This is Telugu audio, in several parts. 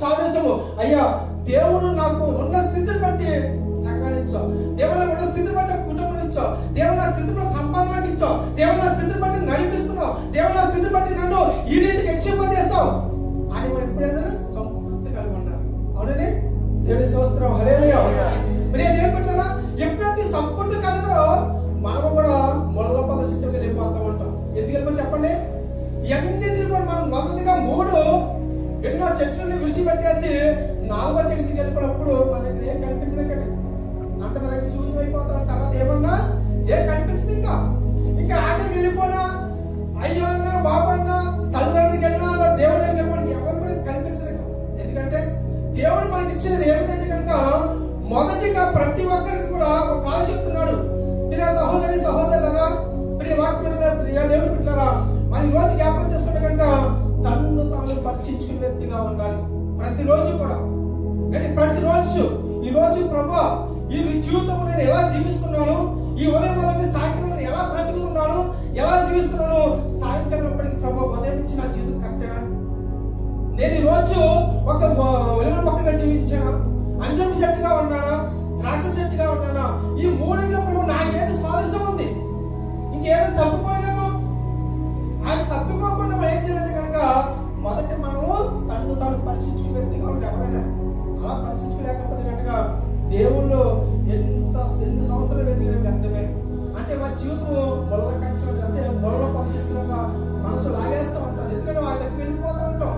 సాదృశ్యము. అయ్యా, దేవుడు నాకు ఉన్న స్థితిని బట్టి సంఘాన్ని ఇచ్చావు, దేవుడు నాకు ఉన్న స్థితిని బట్టి కుటుంబం ఇచ్చావు, దేవుడు నా స్థితిని సంపాదనకు ఇచ్చావు, దేవుడు నా స్థితిని బట్టి నడిపిస్తున్నావు, దేవుడు నా స్థితిని బట్టి నన్ను ఈ రీతికి హెచ్చింపజేస్తావు అని మనం ఎప్పుడైనా సంతృప్తి కలిగి ఉండాలి. అవునండి, దేవుడి స్తోత్రం, హల్లెలూయా. మరి దేవుడు పెట్టారా, ఎప్పుడైతే సంపూర్తి కలదో మనము కూడా మొల్ల పద సిద్ధంగా వెళ్ళిపోతా ఉంటాం. ఎందుకు వెళ్ళిపో చెప్పండి? ఎన్నింటిని కూడా మనం మొదటిగా 3 ఎన్నో చెట్లను విడిచిపెట్టేసి 4వ చెట్టుకి వెళ్ళిపోయినప్పుడు మన దగ్గర ఏం కనిపించదు కండి. అంత మన దగ్గర శూన్యం అయిపోతాం. తర్వాత ఏమన్నా ఏం కనిపించదు. ఇంకా ఆఖరికి వెళ్ళిపోయినా అయ్యో అన్నా బాబు అన్నా తల్లిదండ్రులకి వెళ్ళినా అలా దేవుడి దగ్గర వెళ్ళిపోయినా ఎవరు కూడా కనిపించదు. ఎందుకంటే దేవుడు మనకి ఇచ్చినది ఏమిటంటే కనుక మొదటిగా ప్రతి ఒక్కరికి కూడా ఒక కాలు చెప్తున్నాడు. ప్రియ సహోదరి సహోదరులారా, ప్రియ వాక్యమైన ప్రియ దేవుడు బిడ్డలారా, మన ఈ రోజు జ్ఞాపకం చేసుకుంటే కనుక తన్ను తాను పరీక్షించుకునే వ్యక్తిగా ఉండాలి. ప్రతిరోజు కూడా ప్రతిరోజు ఈ రోజు ప్రభువా ఈ జీవితం నేను ఎలా జీవిస్తున్నాను, ఈ ఉదయం మొదటి సాయంత్రం ఎలా బ్రతుకుతున్నాను, ఎలా జీవిస్తున్నాను, సాయంత్రం ఎప్పటికీ ప్రభువా ఉదయం నుంచి నా జీవితం కరెక్టేనా, నేను ఈ రోజు ఒక ఒలివ మొక్కగా జీవించానా, అంజూరపు చెట్టుగా ఉన్నానా, ద్రాక్ష చెట్టుగా ఉన్నానా, ఈ మూడింట్లో ప్రభు నాకేదో స్వారస్యం ఉంది, ఇంకేదో తప్పిపోయినామో అది తప్పిపోకుండా మనం ఏం చేయాలంటే కనుక మొదటి మనము తను తాను పరీక్షించుకునే వ్యక్తిగా ఉంటే ఎవరైనా అలా పరీక్షించుకోలేకపోతే కనుక దేవుళ్ళు ఎన్ని సంవత్సరాలు వెతికిన వ్యర్థమే. అంటే మా జీవితము మొల్ల కంచె అంటే మొల్ల పరిస్థితులుగా మనసు లాగేస్తూ ఉంటుంది. ఎందుకంటే వాళ్ళ దగ్గర వెళ్ళిపోతూ ఉంటాం.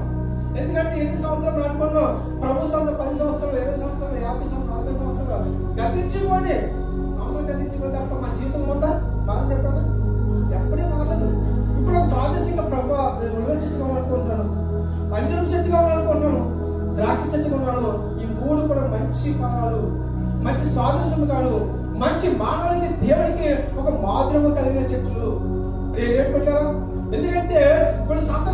ఎందుకంటే ఎన్ని సంవత్సరాలు అనుకున్నాం ప్రభు సంవత్సరం 10 సంవత్సరాలు 20 సంవత్సరాలు 50 సంవత్సరాలు 40 సంవత్సరాలు గతించిపోయి సంవత్సరం గతించిపోతే తప్ప మా జీవితం ఉందా బాగా చెప్పండి, ఎప్పుడూ మారలేదు. ఇప్పుడు ఒక సాదృశ్యంగా ప్రభు నేను ఉలవ చెట్టు కావాలనుకుంటున్నాను, అంజూరపు చెట్టు కావాలనుకుంటున్నాను, ద్రాక్ష చెట్టు కొన్నాను. ఈ 3 కూడా మంచి ఫలాలు, మంచి సాదృశ్యం కాదు, మంచి మానవులకి దేవుడికి ఒక మాధుర్యము కలిగిన చెట్లు. ఏం పెట్టారా? ఎందుకంటే కొన్ని సంత